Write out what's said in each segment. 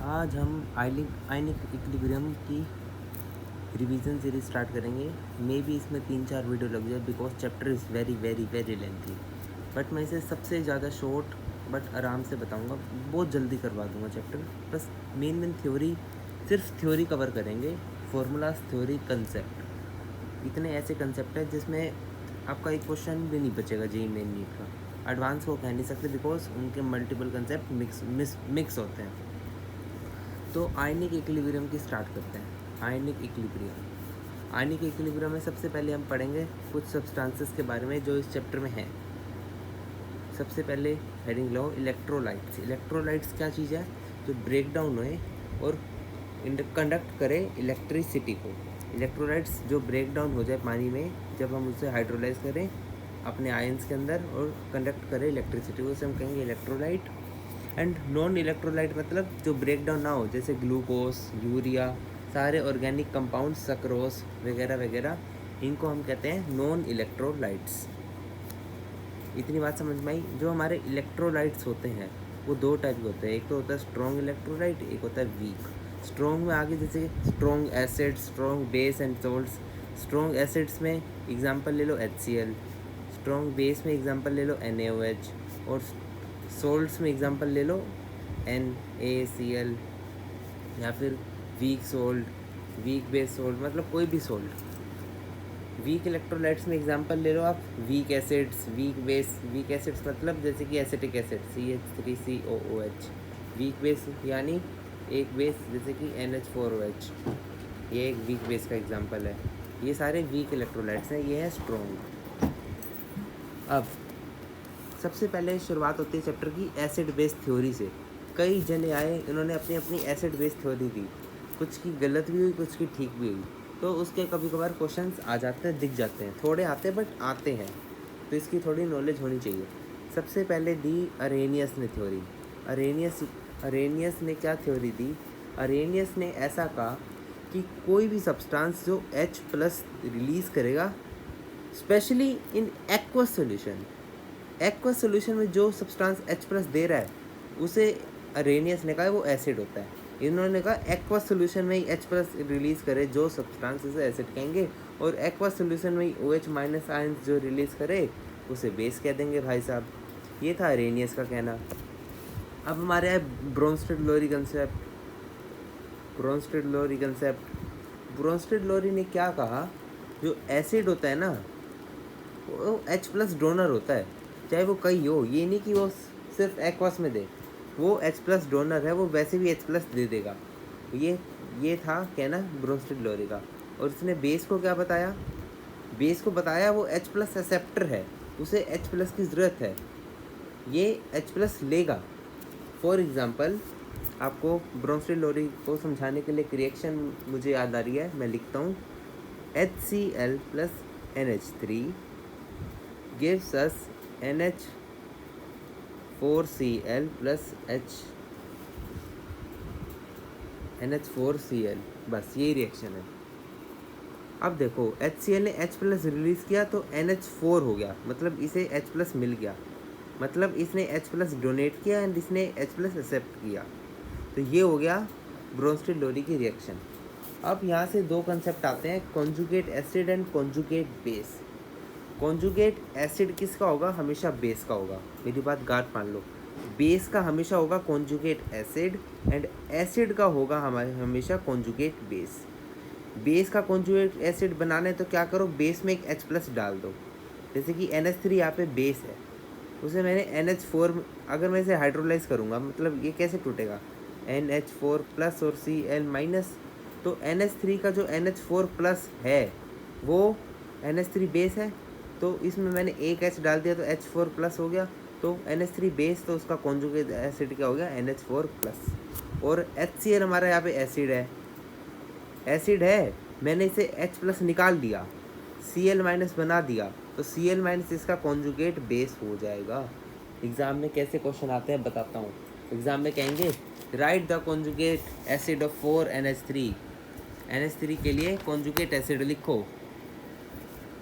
आज हम ionic equilibrium की रिवीजन सीरीज स्टार्ट करेंगे। मे बी इसमें 3-4 वीडियो लग जाए because chapter is very very very lengthy, but मैं इसे सबसे ज़्यादा शॉर्ट बट आराम से बताऊंगा, बहुत जल्दी करवा दूंगा चैप्टर। बस मेन थ्योरी, सिर्फ थ्योरी कवर करेंगे, फार्मूलाज, थ्योरी, कंसेप्ट। इतने ऐसे कंसेप्ट है जिसमें आपका एक क्वेश्चन भी नहीं बचेगा जेई मेन नीट का। एडवांस को कह नहीं सकते बिकॉज उनके मल्टीपल कंसेप्ट मिक्स होते हैं। तो आयनिक इक्विलिब्रियम की स्टार्ट करते हैं। आयनिक इक्विलिब्रियम में सबसे पहले हम पढ़ेंगे कुछ सब्सटेंसेस के बारे में जो इस चैप्टर में है। सबसे पहले हेडिंग लो इलेक्ट्रोलाइट्स। इलेक्ट्रोलाइट्स क्या चीज़ है? जो ब्रेक डाउन होए और कंडक्ट करे इलेक्ट्रिसिटी को। इलेक्ट्रोलाइट्स जो ब्रेक डाउन हो जाए पानी में, जब हम उसे हाइड्रोलाइज करें अपने आयंस के अंदर और कंडक्ट करें इलेक्ट्रिसिटी को, उसे हम कहेंगे इलेक्ट्रोलाइट। एंड नॉन इलेक्ट्रोलाइट मतलब जो ब्रेक डाउन ना हो, जैसे ग्लूकोज, यूरिया, सारे ऑर्गेनिक कंपाउंड, सक्रोस वगैरह वगैरह, इनको हम कहते हैं नॉन इलेक्ट्रोलाइट्स। इतनी बात समझ में आई। जो हमारे इलेक्ट्रोलाइट्स होते हैं वो दो टाइप के होते हैं। एक तो होता है स्ट्रॉन्ग इलेक्ट्रोलाइट, एक होता है वीक। स्ट्रॉन्ग में आगे जैसे strong acid, strong base and salts. Strong acids में एग्जांपल ले लो HCl, स्ट्रॉन्ग बेस में एग्जांपल ले लो NaOH, और सोल्ट्स में एग्जांपल ले लो NaCl, या फिर weak salt, weak base salt, मतलब कोई भी सोल्ट। वीक इलेक्ट्रोलाइट्स में एग्जांपल ले लो आप weak acids, weak base. Weak acids मतलब जैसे कि acetic acid CH3COOH। Weak base यानी एक बेस जैसे कि NH4OH, ये एक वीक बेस का एग्जांपल है। ये सारे वीक इलेक्ट्रोलाइट्स हैं, ये है स्ट्रॉन्ग। अब सबसे पहले शुरुआत होती है चैप्टर की एसिड बेस थ्योरी से। कई जने आए, इन्होंने अपनी अपनी एसिड बेस थ्योरी दी, कुछ की गलत भी हुई, कुछ की ठीक भी हुई। तो उसके कभी कभार क्वेश्चंस आ जाते हैं, दिख जाते हैं, थोड़े आते हैं बट आते हैं, तो इसकी थोड़ी नॉलेज होनी चाहिए। सबसे पहले दी अरेनियस ने थ्योरी। अरेनियस ने क्या थ्योरी दी? अरेनियस ने ऐसा कहा कि कोई भी सब्सटेंस जो H+ रिलीज़ करेगा, specially in aqueous solution, aqueous solution में जो सब्सटेंस H+ दे रहा है उसे अरेनियस ने कहा वो एसिड होता है। इन्होंने कहा एक्वस सोल्यूशन में ही H+ रिलीज़ करे जो सब्सटेंस, उसे एसिड कहेंगे, और एक्वस सोल्यूशन में ही OH- आयंस जो रिलीज़ करे उसे बेस कह देंगे भाई साहब। ये था अरेनियस का कहना। अब हमारे यहाँ ब्रोंस्टेड-लोरी ब्रोंस्टेड-लोरी ने क्या कहा? जो एसिड होता है ना वो H+ डोनर होता है, चाहे वो कई हो। ये नहीं कि वो सिर्फ एक्वस में दे, वो H+ डोनर है, वो वैसे भी H+ दे देगा। ये था कहना ब्रोंस्टेड-लोरी का। और उसने बेस को क्या बताया? बेस को बताया वो H+ एक्सेप्टर है, उसे H+ की ज़रूरत है, ये H+ लेगा। फॉर एग्ज़ाम्पल आपको ब्रोंस्टेड-लोरी को समझाने के लिए एक रिएक्शन मुझे याद आ रही है, मैं लिखता हूँ। HCl + NH3 gives us NH4Cl + NH4Cl, बस यही रिएक्शन है। अब देखो HCl ने H+ रिलीज़ किया तो NH4 हो गया, मतलब इसे H+ मिल गया, मतलब इसने H+ डोनेट किया एंड इसने H+ एक्सेप्ट किया। तो ये हो गया ब्रोंस्टेड-लोरी की रिएक्शन। अब यहाँ से दो कंसेप्ट आते हैं, conjugate acid and conjugate base. Conjugate acid किसका होगा? हमेशा बेस का होगा। मेरी बात गांठ मान लो, बेस का हमेशा होगा कॉन्जुगेट एसिड, एंड एसिड का होगा हमारे हमेशा कॉन्जुगेट बेस। बेस का कॉन्जुगेट एसिड बनाना है तो क्या करो, बेस में एक H+ डाल दो। जैसे कि NH3 यहाँ पे बेस है, उसे मैंने NH4, अगर मैं इसे हाइड्रोलाइज करूँगा मतलब ये कैसे टूटेगा? NH4+ और Cl-, तो NH3 का जो NH4+ है वो NH3 बेस है, तो इसमें मैंने एक H डाल दिया तो H4+ हो गया। तो NH3 बेस, तो उसका कॉन्जुगेट एसिड क्या हो गया? NH4+। और HCl हमारा यहाँ पे एसिड है, मैंने इसे H+ निकाल दिया, Cl- बना दिया, तो Cl- इसका कॉन्जुगेट बेस हो जाएगा। एग्ज़ाम में कैसे क्वेश्चन आते हैं बताता हूँ। एग्ज़ाम में कहेंगे right the conjugate acid of 4NH3। NH3 के लिए कॉन्जुगेट एसिड लिखो।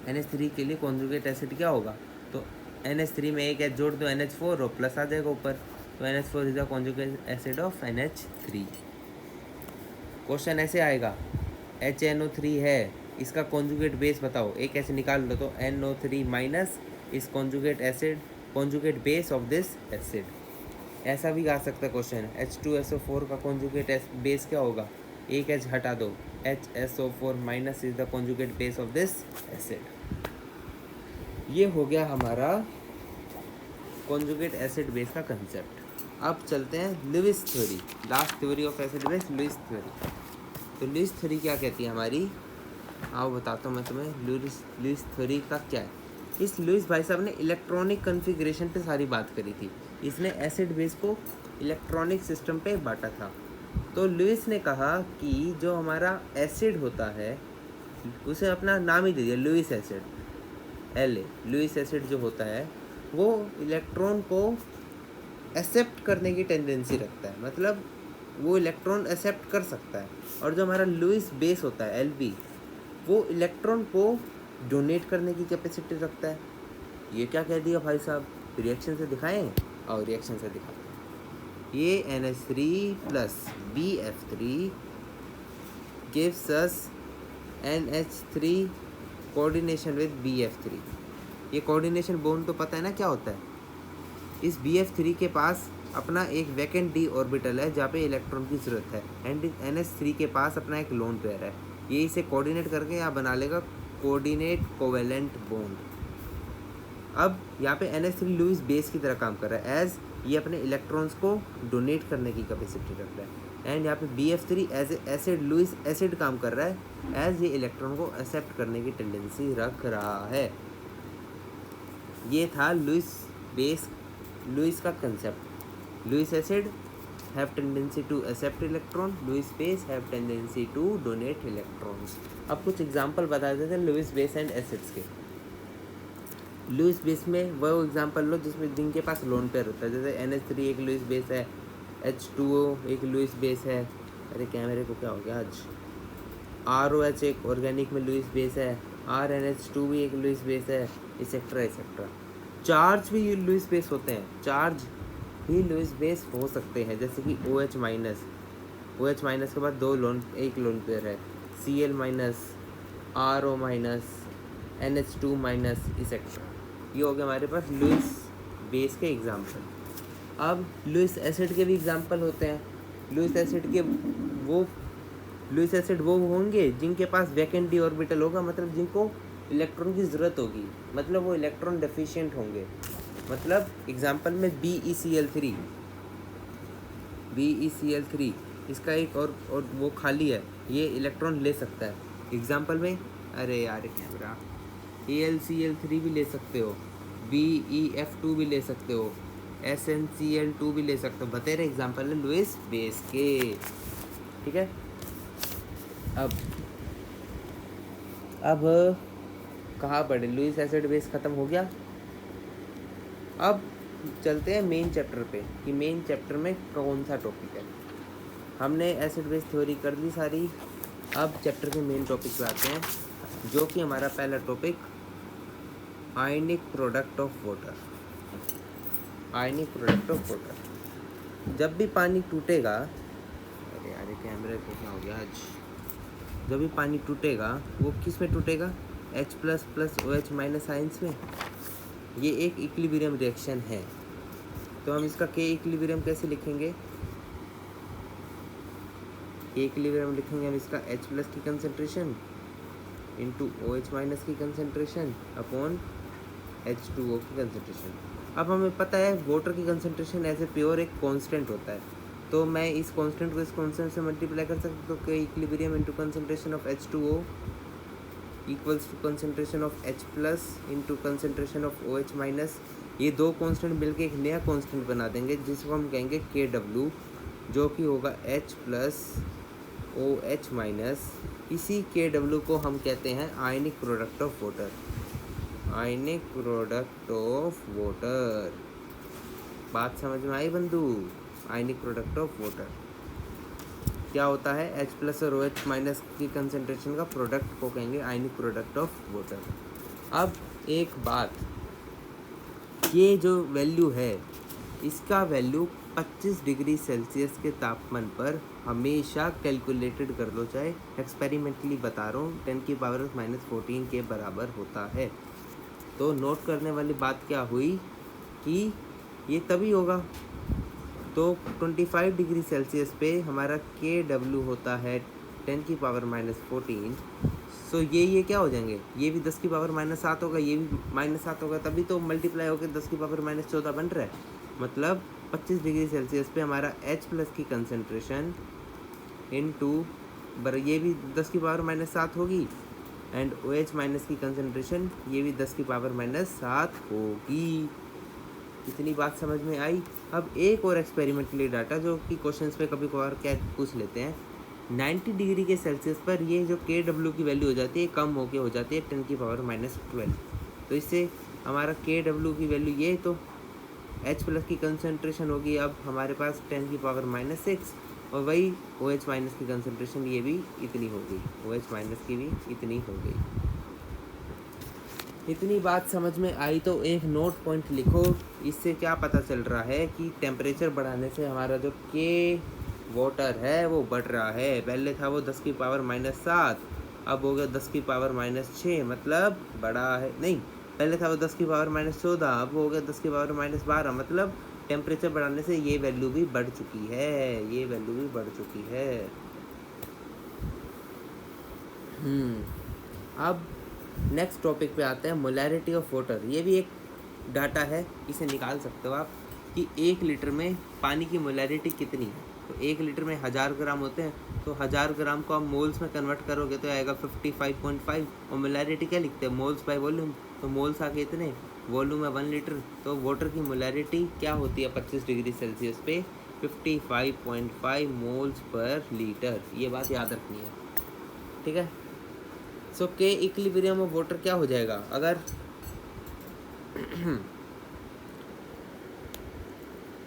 NH3 के लिए कॉन्जुगेट एसिड क्या होगा? तो NH3 में एक H जोड़ दो NH4 और प्लस आ जाएगा ऊपर, तो NH4 is the conjugate acid of NH3। Question ऐसे आएगा, HNO3 है, इसका कॉन्जुगेट बेस बताओ, एक ऐसे निकाल लो तो NO3 माइनस इस conjugate acid conjugate base of this acid. ऐसा भी आ सकता है क्वेश्चन, H2SO4 का कॉन्जुगेट बेस क्या होगा, एक H हटा दो, HSO4 minus is the conjugate base of this acid. ये हो गया हमारा कॉन्जुगेट एसिड बेस का कंसेप्ट। अब चलते हैं Lewis theory, last theory of acid base, Lewis theory. तो लुईस थ्योरी क्या कहती है हमारी, आओ बताता हूँ मैं तुम्हें लुईस थ्योरी का क्या है। इस लुईस भाई साहब ने इलेक्ट्रॉनिक कॉन्फ़िगरेशन पे सारी बात करी थी। इसने एसिड बेस को इलेक्ट्रॉनिक सिस्टम पे बांटा था। तो लुईस ने कहा कि जो हमारा एसिड होता है उसे अपना नाम ही दे दिया Lewis acid, LA। Lewis acid जो होता है वो इलेक्ट्रॉन को एक्सेप्ट करने की टेंडेंसी रखता है, मतलब वो इलेक्ट्रॉन एक्सेप्ट कर सकता है। और जो हमारा लुईस बेस होता है LB, वो इलेक्ट्रॉन को डोनेट करने की कैपेसिटी रखता है। ये क्या कह दिया भाई साहब, रिएक्शन से दिखाएं, और रिएक्शन से दिखाते हैं। ये NH3 plus BF3 gives us NH3 coordination with BF3। ये कोऑर्डिनेशन बॉन्ड तो पता है ना क्या होता है। इस BF3 के पास अपना एक वैकेंट d ऑर्बिटल है जहाँ पे इलेक्ट्रॉन की ज़रूरत है, एंड NH3 के पास अपना एक लोन पेयर है। ये इसे कोऑर्डिनेट करके यहाँ बना लेगा कोऑर्डिनेट कोवेलेंट बॉन्ड। अब यहाँ पे NH3 लुईस बेस की तरह काम कर रहा है, एज ये अपने इलेक्ट्रॉन्स को डोनेट करने की कैपेसिटी रख रहा है। एंड यहाँ पे BF3 as acid Lewis acid काम कर रहा है, एज ये इलेक्ट्रॉन को एक्सेप्ट करने की टेंडेंसी रख रहा है। ये था लुईस बेस, लुईस का concept. Lewis acid have tendency to accept electron, Lewis base have tendency to donate electrons। अब कुछ एग्जांपल बता देते हैं लुईस बेस एंड एसिड्स के। लुईस बेस में वो एग्जांपल लो जिनके पास लोन पेयर होता है, जैसे NH3 एक लुईस बेस है, H2O एक लुईस बेस है, अरे कैमरे को क्या हो गया आज, ROH एक ऑर्गेनिक में लुईस बेस है, RNH2 भी एक लुईस बेस है, एक्सेट्रा एक्सेट्रा। चार्ज भी लुईस बेस होते हैं, चार्ज भी लुईस बेस हो सकते हैं, जैसे कि OH माइनस, OH माइनस के बाद एक लोन पेयर है, Cl minus, RO minus, NH2 minus, etcetera. ये हो गया हमारे पास लुईस बेस के एग्जाम्पल। अब लुईस एसिड के भी एग्जाम्पल होते हैं। लुईस एसिड वो होंगे जिनके पास वैकेंट d ऑर्बिटल होगा, मतलब जिनको इलेक्ट्रॉन की ज़रूरत होगी, मतलब वो इलेक्ट्रॉन डेफिशिएंट होंगे। मतलब एग्जाम्पल में BeCl3 इसका एक और वो खाली है, ये इलेक्ट्रॉन ले सकता है। एग्जाम्पल में अरे यार कैमरा, AlCl3 भी ले सकते हो, BeF2 भी ले सकते हो, SnCl2 भी ले सकते हो। बतेरे एग्जाम्पल है लुईस बेस के, ठीक है। अब कहाँ पढ़े, लुईस एसिड बेस ख़त्म हो गया। अब चलते हैं मेन चैप्टर पे कि मेन चैप्टर में कौन सा टॉपिक है। हमने एसिड बेस थ्योरी कर ली सारी। अब चैप्टर के मेन टॉपिक पे आते हैं, जो कि हमारा पहला topic ionic product of water. Ionic product of water, जब भी पानी टूटेगा, अरे यार कैमरे को क्या हो गया आज, जब भी पानी टूटेगा वो किस में टूटेगा, H plus plus OH minus ions में। ये एक इक्विलिब्रियम रिएक्शन है, तो हम इसका K इक्विलिब्रियम कैसे लिखेंगे, K इक्विलिब्रियम लिखेंगे हम इसका H प्लस की कंसंट्रेशन इंटू OH माइनस की कंसंट्रेशन अपॉन H2O की कंसंट्रेशन। अब हमें पता है वाटर की कंसंट्रेशन एज ए प्योर एक कांस्टेंट होता है, तो मैं इस कांस्टेंट को इस कांस्टेंट से मल्टीप्लाई कर सकता हूँ। तो K equilibrium into concentration of H2O equals to concentration of H plus into concentration of OH minus. ये दो कांस्टेंट मिलके एक नया कांस्टेंट बना देंगे जिसको हम कहेंगे KW, जो कि होगा H प्लस OH माइनस। इसी KW को हम कहते हैं आयनिक product of water. Ionic product of water, बात समझ में आई बंधु। आयनिक प्रोडक्ट ऑफ वाटर क्या होता है, H प्लस और OH माइनस की कंसंट्रेशन का प्रोडक्ट को कहेंगे आयनिक प्रोडक्ट ऑफ वाटर। अब एक बात, ये जो वैल्यू है इसका वैल्यू 25 डिग्री सेल्सियस के तापमान पर हमेशा कैलकुलेटेड कर लो, चाहे एक्सपेरिमेंटली बता रहा हूँ, 10⁻⁻14 के बराबर होता है। तो नोट करने वाली बात क्या हुई कि ये तभी होगा। तो 25 डिग्री सेल्सियस पे हमारा KW होता है 10⁻⁻14। सो ये क्या हो जाएंगे, ये भी 10⁻⁻7 होगा, ये भी -7 होगा, तभी तो मल्टीप्लाई होकर 10⁻⁻14 बन रहा है। मतलब 25 डिग्री सेल्सियस पे हमारा H+ की कंसनट्रेशन इनटू ये भी 10⁻⁻7 होगी, एंड OH- की कंसनट्रेशन ये भी 10⁻�7 होगी। इतनी बात समझ में आई। अब एक और एक्सपेरिमेंटली डाटा जो कि क्वेश्चंस पे कभी कभार क्या पूछ लेते हैं, 90 डिग्री के सेल्सियस पर ये जो KW की वैल्यू हो जाती है कम होके हो जाती है 10⁻⁻12। तो इससे हमारा KW की वैल्यू ये, तो H+ की कंसनट्रेशन होगी अब हमारे पास 10⁻⁻6, और वही OH- की कंसनट्रेशन ये भी इतनी होगी, OH- की भी इतनी हो गई। इतनी बात समझ में आई तो एक नोट पॉइंट लिखो। इससे क्या पता चल रहा है कि टेम्परेचर बढ़ाने से हमारा जो वाटर है वो बढ़ रहा है। पहले था वो 10⁻⁻7, अब हो गया 10⁻⁻6, मतलब बड़ा है। नहीं, पहले था वो 10⁻⁻14, अब हो गया 10⁻⁻12, मतलब टेम्परेचर बढ़ाने से ये वैल्यू भी बढ़ चुकी है, ये वैल्यू भी बढ़ चुकी है। अब नेक्स्ट टॉपिक पे आते हैं, मोलैरिटी ऑफ वाटर। ये भी एक डाटा है, इसे निकाल सकते हो आप कि 1 लीटर में पानी की मोलैरिटी कितनी है। तो 1 लीटर में 1000 ग्राम होते हैं, तो 1000 ग्राम को आप मोल्स में कन्वर्ट करोगे तो आएगा 55.5। और मोलैरिटी क्या लिखते हैं, मोल्स बाय वॉल्यूम। तो मोल्स आके इतने, वॉल्यूम है 1 लीटर, तो वाटर की मोलैरिटी क्या होती है 25 डिग्री सेल्सियस पे, 55.5 मोल्स पर लीटर। ये बात याद रखनी है, ठीक है। सो के इक्विलिब्रियम ऑफ वाटर क्या हो जाएगा अगर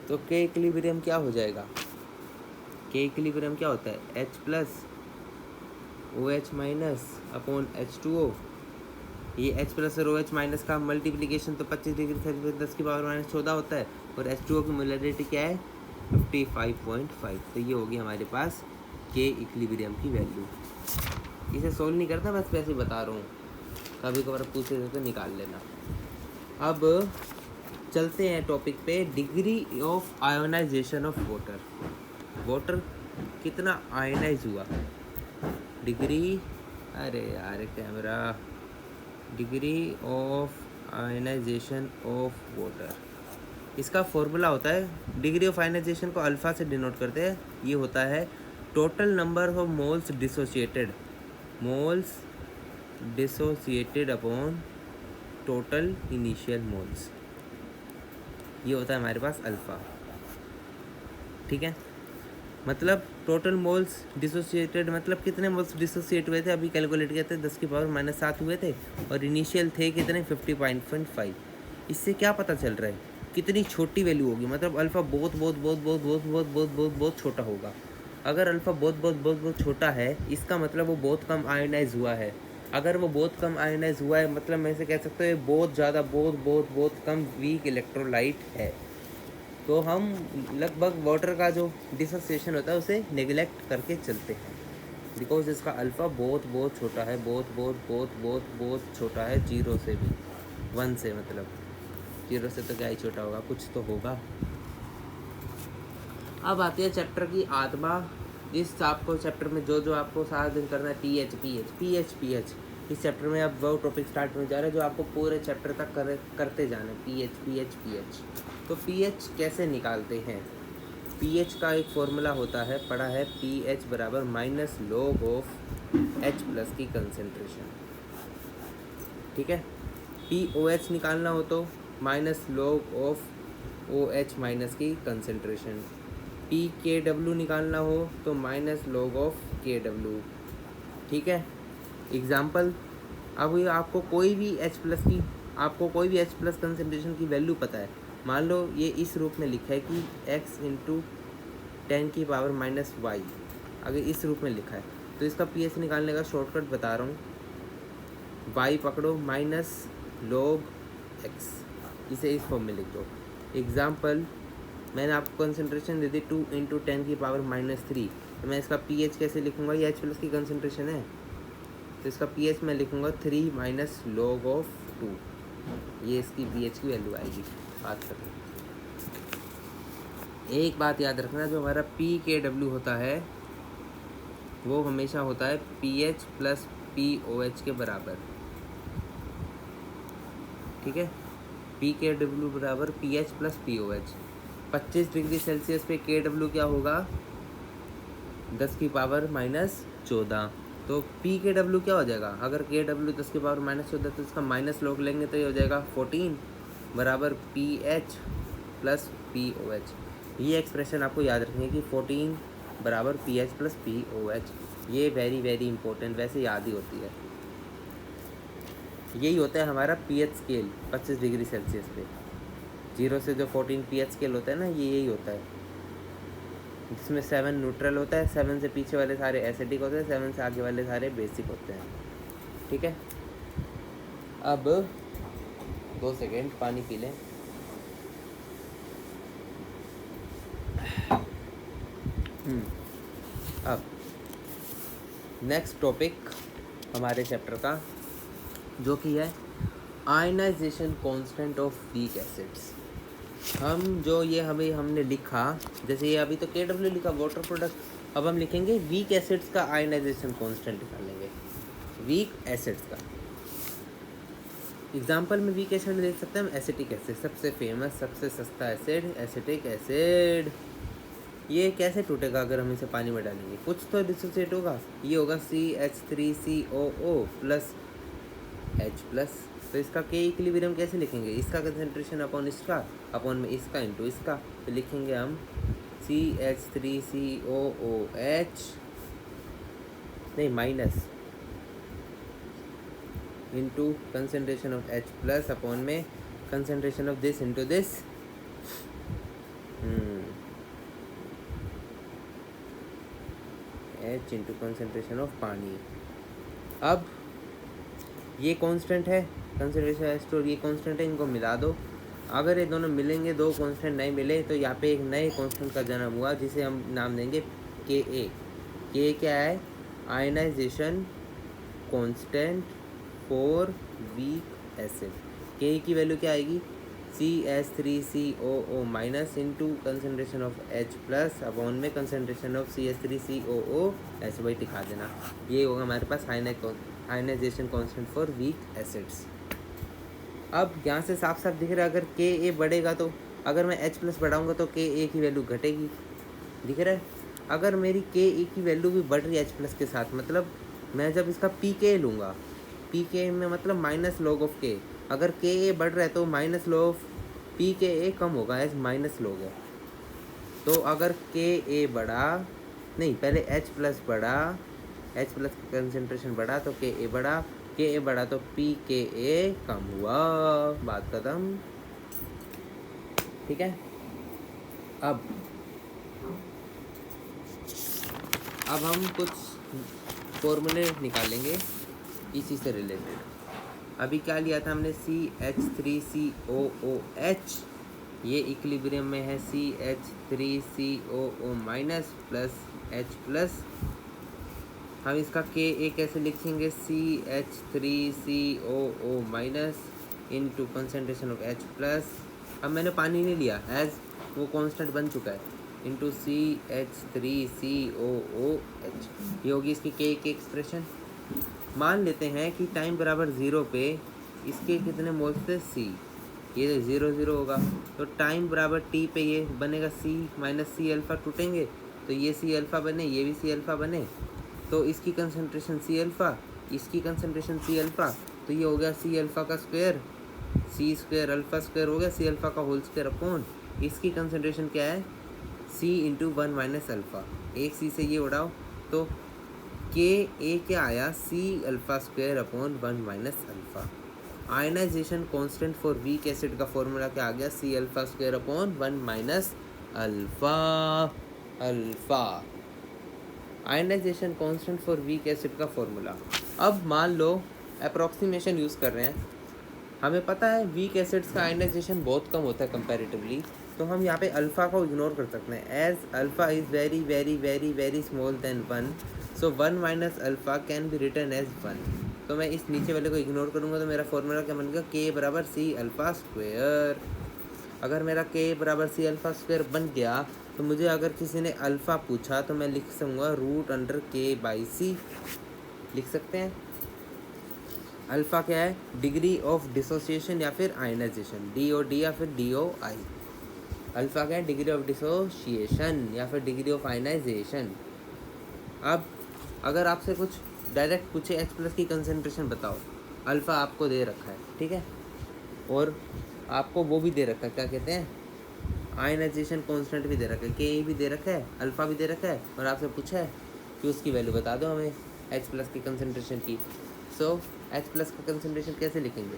तो के इक्विलिब्रियम क्या हो जाएगा, के इक्विलिब्रियम क्या होता है, H+ OH- अपॉन H2O। ये H+ और OH- का मल्टीप्लिकेशन तो 25 डिग्री सेल्सियस 10⁻⁻14 होता है, और H2O की मोलैरिटी क्या है 55.5। तो ये होगी हमारे पास के इक्विलिब्रियम की वैल्यू। इसे सोल्व नहीं करता, बस वैसे बता रहा हूँ, कभी कभार पूछे तो निकाल लेना। अब चलते हैं टॉपिक पे, degree of ionisation of water. Water कितना आयोनाइज हुआ, डिग्री, अरे यार camera, degree of ionisation of water. इसका फॉर्मूला होता है, डिग्री ऑफ आयोनाइजेशन को अल्फ़ा से डिनोट करते हैं। ये होता है total number of moles dissociated upon total initial moles. ये होता है हमारे पास अल्फ़ा, ठीक है। मतलब टोटल मोल्स डिसोसिएटेड, मतलब कितने मोल्स डिसोसिएट हुए थे, अभी कैलकुलेट किए थे 10⁻⁻7 हुए थे, और इनिशियल थे कितने 55.5। इससे क्या पता चल रहा है कितनी छोटी वैल्यू होगी, मतलब अल्फ़ा बहुत बहुत बहुत बहुत बहुत बहुत बहुत बहुत बहुत छोटा होगा। अगर अल्फ़ा बहुत बहुत बहुत बहुत छोटा है, इसका मतलब वो बहुत कम आयोनाइज हुआ है। अगर वो बहुत कम आयोनाइज हुआ है, मतलब मैं इसे कह सकता हूँ बहुत ज़्यादा बहुत बहुत बहुत कम वीक इलेक्ट्रोलाइट है। तो हम लगभग वाटर का जो डिसोसिएशन होता है उसे नेगलेक्ट करके चलते हैं, बिकॉज इसका अल्फ़ा बहुत बहुत छोटा है, बहुत बहुत बहुत बहुत बहुत छोटा है, 0 से भी, 1 से, मतलब 0 से तो क्या ही छोटा होगा, कुछ तो होगा। अब आती है चैप्टर की आत्मा। इस आपको चैप्टर में जो आपको सारा दिन करना है, पीएच। इस चैप्टर में अब वो टॉपिक स्टार्ट होने जा रहा है जो आपको पूरे चैप्टर तक करते जाना है, पीएच। तो पीएच कैसे निकालते हैं, पीएच का एक फॉर्मूला होता है, पढ़ा है, पीएच बराबर -log ऑफ H+ की कंसनट्रेशन, ठीक है। POH निकालना हो तो -log ऑफ OH- की कंसनट्रेशन, PKW निकालना हो तो -log ऑफ KW, ठीक है। एग्जाम्पल, अब ये आपको कोई भी H+ कंसनट्रेशन की वैल्यू पता है, मान लो ये इस रूप में लिखा है कि x × 10⁻⁻y, अगर इस रूप में लिखा है तो इसका pH निकालने का शॉर्टकट बता रहा हूँ, y पकड़ो -log x, इसे इस फॉर्म में लिख दो। एग्जाम्पल, मैंने आपको कंसनट्रेशन दे दी 2 × 10⁻³ तो मैं इसका pH कैसे लिखूँगा, ये H+ की कंसनट्रेशन है तो इसका pH मैं लिखूँगा 3 - log(2). ये इसकी pH की वैल्यू आएगी। बात करें, एक बात याद रखना, जो हमारा pKw होता है वो हमेशा होता है pH + pOH के बराबर, ठीक है। pKw बराबर pH + pOH। 25 डिग्री सेल्सियस पे KW क्या होगा, 10⁻⁻14। तो pKw क्या हो जाएगा, अगर KW 10⁻⁻14 तो इसका माइनस लॉग लेंगे तो ये हो जाएगा 14 बराबर pH + pOH। ये एक्सप्रेशन आपको याद रखनी है कि 14 बराबर pH + pOH। ये वेरी वेरी इंपॉर्टेंट, वैसे याद ही होती है। यही होता है हमारा pH स्केल 25 डिग्री सेल्सियस पे। 0 से जो 14 pH स्केल होता है ना, ये यही होता है, जिसमें 7 न्यूट्रल होता है, 7 से पीछे वाले सारे एसिडिक होते हैं, 7 से आगे वाले सारे बेसिक होते हैं, ठीक है। अब 2 सेकेंड पानी पी लें। अब नेक्स्ट टॉपिक हमारे चैप्टर का जो कि है ionization constant of weak acids. हम जो ये हमने लिखा, जैसे ये अभी तो KW लिखा वाटर प्रोडक्ट, अब हम लिखेंगे वीक एसिड्स का आयनाइजेशन कांस्टेंट निकालेंगे, वीक एसिड्स का। एग्जांपल में वीक एसिड देख सकते हैं हम, एसिटिक एसिड सबसे फेमस, सबसे सस्ता एसिड, एसिटिक एसिड। ये कैसे टूटेगा अगर हम इसे पानी में डालेंगे, कुछ तो डिसोसिएट होगा, ये होगा CH3COO + H+। तो इसका K इक्विलिब्रियम कैसे लिखेंगे, इसका कंसंट्रेशन अपॉन इसका, अपॉन में इसका इंटू इसका, तो लिखेंगे हम CH3COOH नहीं minus into concentration of H+ upon में concentration of this into this, H into concentration of पानी। अब ये कांस्टेंट है, कंसंट्रेशन H2 ये कांस्टेंट है, इनको मिला दो। अगर ये दोनों मिलेंगे, दो कांस्टेंट नहीं मिले, तो यहाँ पे एक नए कांस्टेंट का जन्म हुआ जिसे हम नाम देंगे Ka। K क्या है, ionization constant for weak acid. K की वैल्यू क्या आएगी, CH3COO minus into concentration of H+ upon में कंसनट्रेशन ऑफ CH3COO, ऐसे वही दिखा देना। ये होगा हमारे पास ionization constant for weak acids. अब यहाँ से साफ साफ दिख रहा है, अगर Ka बढ़ेगा तो, अगर मैं H+ बढ़ाऊंगा तो Ka की वैल्यू घटेगी, दिख रहा है। अगर मेरी Ka की वैल्यू भी बढ़ रही है H+ के साथ, मतलब मैं जब इसका pK लूँगा, pK में मतलब माइनस लॉग ऑफ K, अगर Ka बढ़ रहा है तो माइनस लॉग ऑफ pKa कम होगा, एज माइनस लॉग है। तो अगर Ka बढ़ा, नहीं पहले H+ बढ़ा, H+ कंसनट्रेशन बढ़ा तो Ka बढ़ा तो pKa कम हुआ, बात खत्म, ठीक है। अब हम कुछ फॉर्मूले निकालेंगे इसी से रिलेटेड। अभी क्या लिया था हमने, CH3COOH, ये इक्विलिब्रियम में है CH3COO माइनस प्लस H+। हम इसका Ka कैसे लिखेंगे, CH3COO minus into concentration of H+। अब मैंने पानी नहीं लिया, एज वो कांस्टेंट बन चुका है, इंटू CH3COOH। ये होगी इसकी K की एक्सप्रेशन। मान लेते हैं कि टाइम बराबर 0 पे इसके कितने मोल्स थे, C, ये 0 0 होगा, तो टाइम बराबर T पे ये बनेगा C - C अल्फ़ा, टूटेंगे तो ये C अल्फ़ा बने, ये भी C अल्फ़ा बने, तो इसकी कंसंट्रेशन C अल्फ़ा, इसकी कंसंट्रेशन C अल्फ़ा, तो ये हो गया C अल्फ़ा का square, C square alpha square हो गया C अल्फ़ा का होल स्क्वायर अपॉन इसकी कंसंट्रेशन क्या है, C × 1 - अल्फ़ा। एक C से ये उड़ाओ तो Ka क्या आया, C alpha square upon 1 - alpha. Ionisation constant for weak acid का फॉर्मूला क्या आ गया, C alpha square upon 1 - alpha. Ionisation constant for weak acid का फॉर्मूला। अब मान लो अप्रॉक्सीमेशन यूज़ कर रहे हैं, हमें पता है वीक एसिड्स का आयनाइजेशन बहुत कम होता है कंपैरेटिवली, तो हम यहाँ पे अल्फ़ा को इग्नोर कर सकते हैं। As alpha is very very very very small than 1, so 1 minus alpha can be written as 1। तो मैं इस नीचे वाले को इग्नोर करूँगा तो मेरा फॉर्मूला क्या बन गया, के बराबर सी अल्फ़ा स्क्वायर। अगर मेरा के बराबर सी अल्फ़ा स्क्वायर बन गया तो मुझे अगर किसी ने अल्फ़ा पूछा तो मैं लिख सकूँगा रूट अंडर के बाई सी, लिख सकते हैं। अल्फ़ा क्या है, डिग्री ऑफ डिसोसिएशन या फिर आयनाइजेशन, DOD या फिर DOI। अल्फ़ा क्या है, डिग्री ऑफ डिसोसिएशन या फिर डिग्री ऑफ आयनाइजेशन। अब अगर आपसे कुछ डायरेक्ट पूछे H प्लस की कंसनट्रेशन बताओ, अल्फ़ा आपको दे रखा है, ठीक है, और आपको वो भी दे रखा है, क्या कहते हैं, आयनाइजेशन कांस्टेंट भी दे रखा है, के भी दे रखा है, अल्फ़ा भी दे रखा है, और आपसे पूछा है कि उसकी वैल्यू बता दो हमें H प्लस की कंसनट्रेशन की। सो H प्लस का कंसनट्रेशन कैसे लिखेंगे,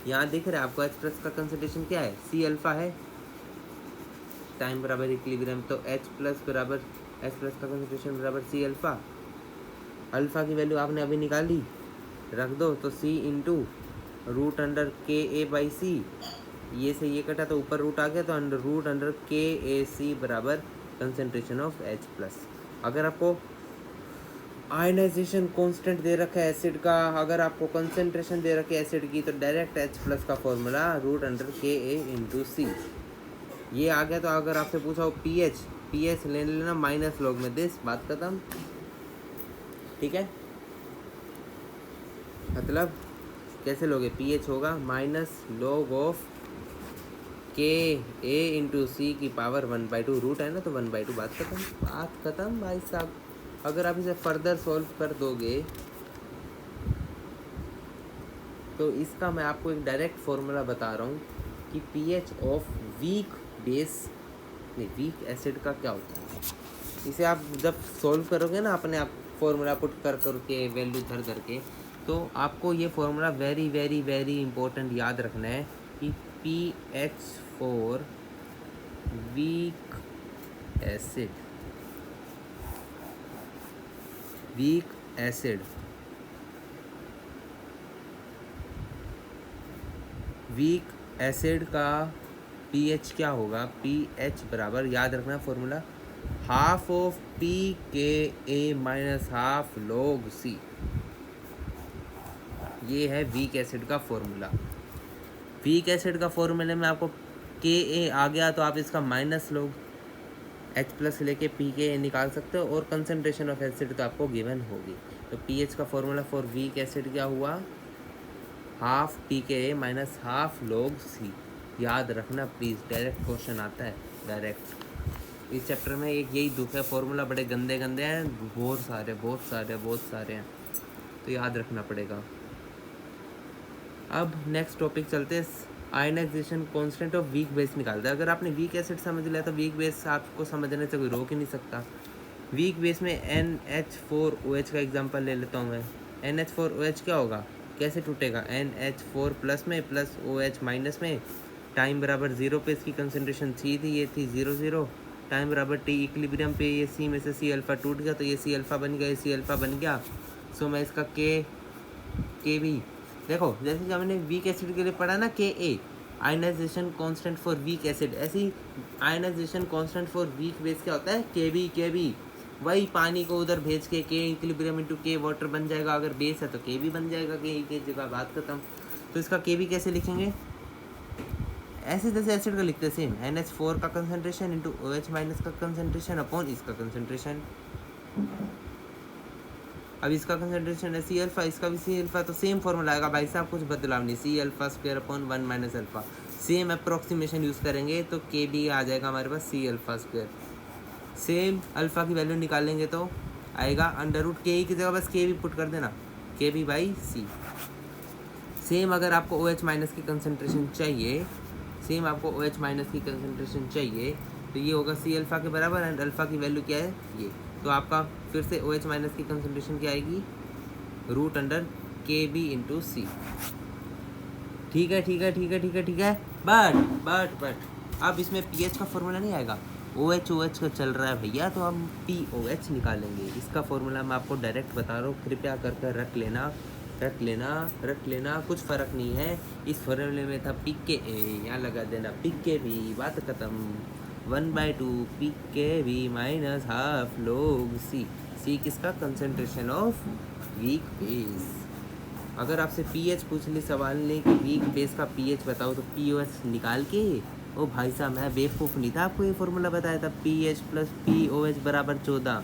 यहाँ दिख रहा है आपको H प्लस का कंसनट्रेशन क्या है, सी अल्फ़ा है, टाइम बराबर इक्विलिब्रियम, तो H प्लस बराबर H प्लस का कंसनट्रेशन बराबर सी अल्फ़ा। अल्फ़ा की वैल्यू आपने अभी निकाली, रख दो, तो सी इंटू रूट अंडर के ए बाई सी, ये से ये कटा तो ऊपर रूट आ गया, तो अंडर रूट अंडर के ए सी बराबर कंसनट्रेशन ऑफ H प्लस। अगर आपको आयनाइजेशन कांस्टेंट दे रखा है एसिड का, अगर आपको कंसनट्रेशन दे रखी है एसिड की, तो डायरेक्ट H प्लस का फॉर्मूला रूट अंडर के ए इंटू सी, ये आ गया। तो अगर आपसे पूछा हो पीएच ले लेना माइनस लॉग में दिस, बात खत्म, ठीक है। मतलब कैसे लोगे, पीएच होगा माइनस लॉग ऑफ के ए इंटू सी की पावर 1/2, रूट है ना तो 1/2, बात खत्म भाई साहब। अगर आप इसे फर्दर सॉल्व कर दोगे तो इसका मैं आपको एक डायरेक्ट फॉर्मूला बता रहा हूँ कि पीएच ऑफ वीक एसिड का क्या होता है। इसे आप जब सॉल्व करोगे ना अपने आप फॉर्मूला पुट कर के वैल्यू धर के, तो आपको ये formula very very very important याद रखना है कि pH फॉर वीक एसिड का pH क्या होगा, pH बराबर याद रखना formula half of pKa minus half log C, ये है वीक एसिड का फॉर्मूला। वीक एसिड का फॉर्मूले में आपको Ka आ गया तो आप इसका माइनस लॉग H प्लस लेके pKa निकाल सकते हो, और कंसनट्रेशन ऑफ एसिड तो आपको गिवन होगी। तो pH का फॉर्मूला फॉर वीक एसिड क्या हुआ, half pKa minus half log C, याद रखना प्लीज़, डायरेक्ट क्वेश्चन आता है डायरेक्ट। इस चैप्टर में एक यही दुख है, फॉर्मूला बड़े गंदे हैं, बहुत सारे हैं, तो याद रखना पड़ेगा। अब नेक्स्ट टॉपिक चलते हैं, ionisation constant of weak base निकालते हैं। अगर आपने वीक एसिड समझ लिया तो वीक बेस आपको समझने से कोई रोक ही नहीं सकता। वीक बेस में NH4OH का एग्जांपल ले लेता हूँ मैं। NH4OH क्या होगा, कैसे टूटेगा, NH4 प्लस में प्लस OH माइनस में, टाइम बराबर 0 पे इसकी कंसनट्रेशन C थी, ये थी 0 टाइम बराबर T इक्विलिब्रियम पे ये C में से C अल्फ़ा टूट गया, तो ये C अल्फ़ा बन गया, ये C अल्फ़ा बन गया। सो मैं इसका के भी देखो, जैसे कि हमने वीक एसिड के लिए पढ़ा ना Ka ionization constant for weak acid, ऐसी ionization constant for weak base क्या होता है, Kb, वही पानी को उधर भेज के K equilibrium into K water बन जाएगा, अगर बेस है तो Kb बन जाएगा, K की जगह, बात खत्म। तो इसका Kb कैसे लिखेंगे, ऐसे जैसे एसिड का लिखते हैं सेम, NH4 का कंसनट्रेशन इंटू OH माइनस का कंसनट्रेशन अपॉन इसका कंसनट्रेशन। अब इसका कंसनट्रेशन है C अल्फ़ा, इसका भी C अल्फ़ा, तो सेम फॉर्मूला आएगा भाई साहब, कुछ बदलाव नहीं, C alpha square upon 1 minus alpha, same approximation use करेंगे तो Kb आ जाएगा हमारे पास C alpha square. Same alpha की वैल्यू निकालेंगे तो आएगा अंडर रूट Ke की जगह बस Kb पुट कर देना, Kb बाई C। सेम अगर आपको OH माइनस की कंसनट्रेशन चाहिए, तो ये होगा C अल्फ़ा के बराबर, एंड अल्फ़ा की वैल्यू क्या है ये, तो आपका फिर से OH माइनस की कंसनट्रेशन क्या आएगी, root under Kb into C। ठीक है। बट अब इसमें pH का फॉर्मूला नहीं आएगा, OH का चल रहा है भैया, तो हम POH निकालेंगे। इसका फॉर्मूला मैं आपको डायरेक्ट बता रहा हूँ, कृपया कर रख लेना। रख लेना, कुछ फ़र्क नहीं है। इस फॉर्मूले में था पी के ए, यहाँ लगा देना पी के बी, बात ख़त्म। 1/2 पी के बी माइनस हाफ लोग सी। सी किसका? Concentration of weak base. अगर आपसे पीएच पूछ ले सवाल ने कि वीक बेस का पीएच बताओ, तो पीओएच निकाल के, ओ भाई साहब मैं बेवकूफ़ नहीं था, आपको ये फॉर्मूला बताया था पीएच प्लस पीओएच बराबर 14।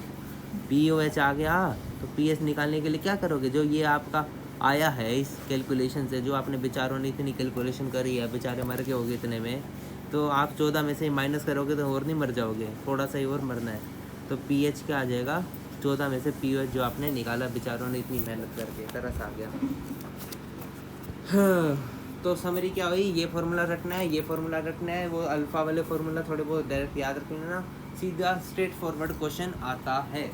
पीओएच आ गया तो पीएच निकालने के लिए क्या करोगे? जो ये आपका आया है इस कैलकुलेशन से, जो आपने बेचारों ने इतनी कैलकुलेशन करी है, बेचारे मर के होगे इतने में, तो आप 14 में से माइनस करोगे तो और नहीं मर जाओगे, थोड़ा सा ही और मरना है। तो पीएच क्या आ जाएगा? 14 में से पीओएच जो आपने निकाला बेचारों ने इतनी मेहनत करके, तरस आ गया। हाँ, तो समरी क्या हुई? ये फार्मूला रखना है, ये फार्मूला रखना है, वो अल्फ़ा वाले फार्मूला थोड़े बहुत डायरेक्ट याद रख लेना, सीधा स्ट्रेट फॉरवर्ड क्वेश्चन आता है।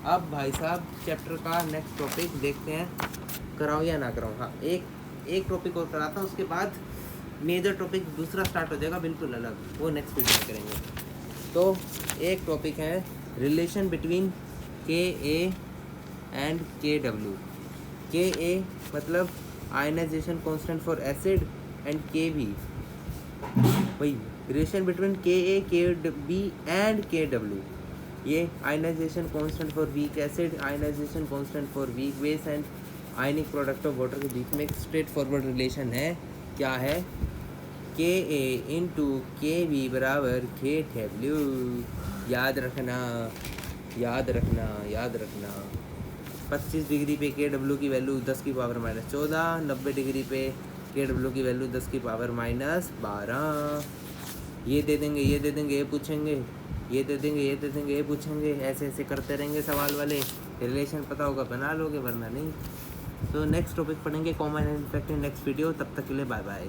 अब भाई साहब चैप्टर का नेक्स्ट टॉपिक देखते हैं, कराऊँ या ना कराऊँ। हाँ, एक टॉपिक और कराता हूँ, उसके बाद मेजर टॉपिक दूसरा स्टार्ट हो जाएगा बिल्कुल अलग, वो नेक्स्ट वीडियो में करेंगे। तो एक टॉपिक है relation between K A and K W. K A मतलब ionisation constant for acid, and K B वही relation between K A, K B and K W. ये ionisation constant for weak acid, ionisation constant for weak base and ionic product of water के बीच में एक straight forward relation है। क्या है? के ए इंटू के बी बराबर के डब्ल्यू। याद रखना, याद रखना, याद रखना। 25 डिग्री पे के डब्ल्यू की वैल्यू 10 की पावर माइनस 14, 90 डिग्री पे के डब्ल्यू की वैल्यू 10 की पावर माइनस 12। ये दे देंगे, ये दे देंगे, ये पूछेंगे, ये दे देंगे, ये दे देंगे, ये पूछेंगे, ऐसे ऐसे करते रहेंगे सवाल वाले। रिलेशन पता होगा बना लोगे, वरना नहीं। तो नेक्स्ट टॉपिक पढ़ेंगे common and effect in next video. तब तक के लिए बाय बाय।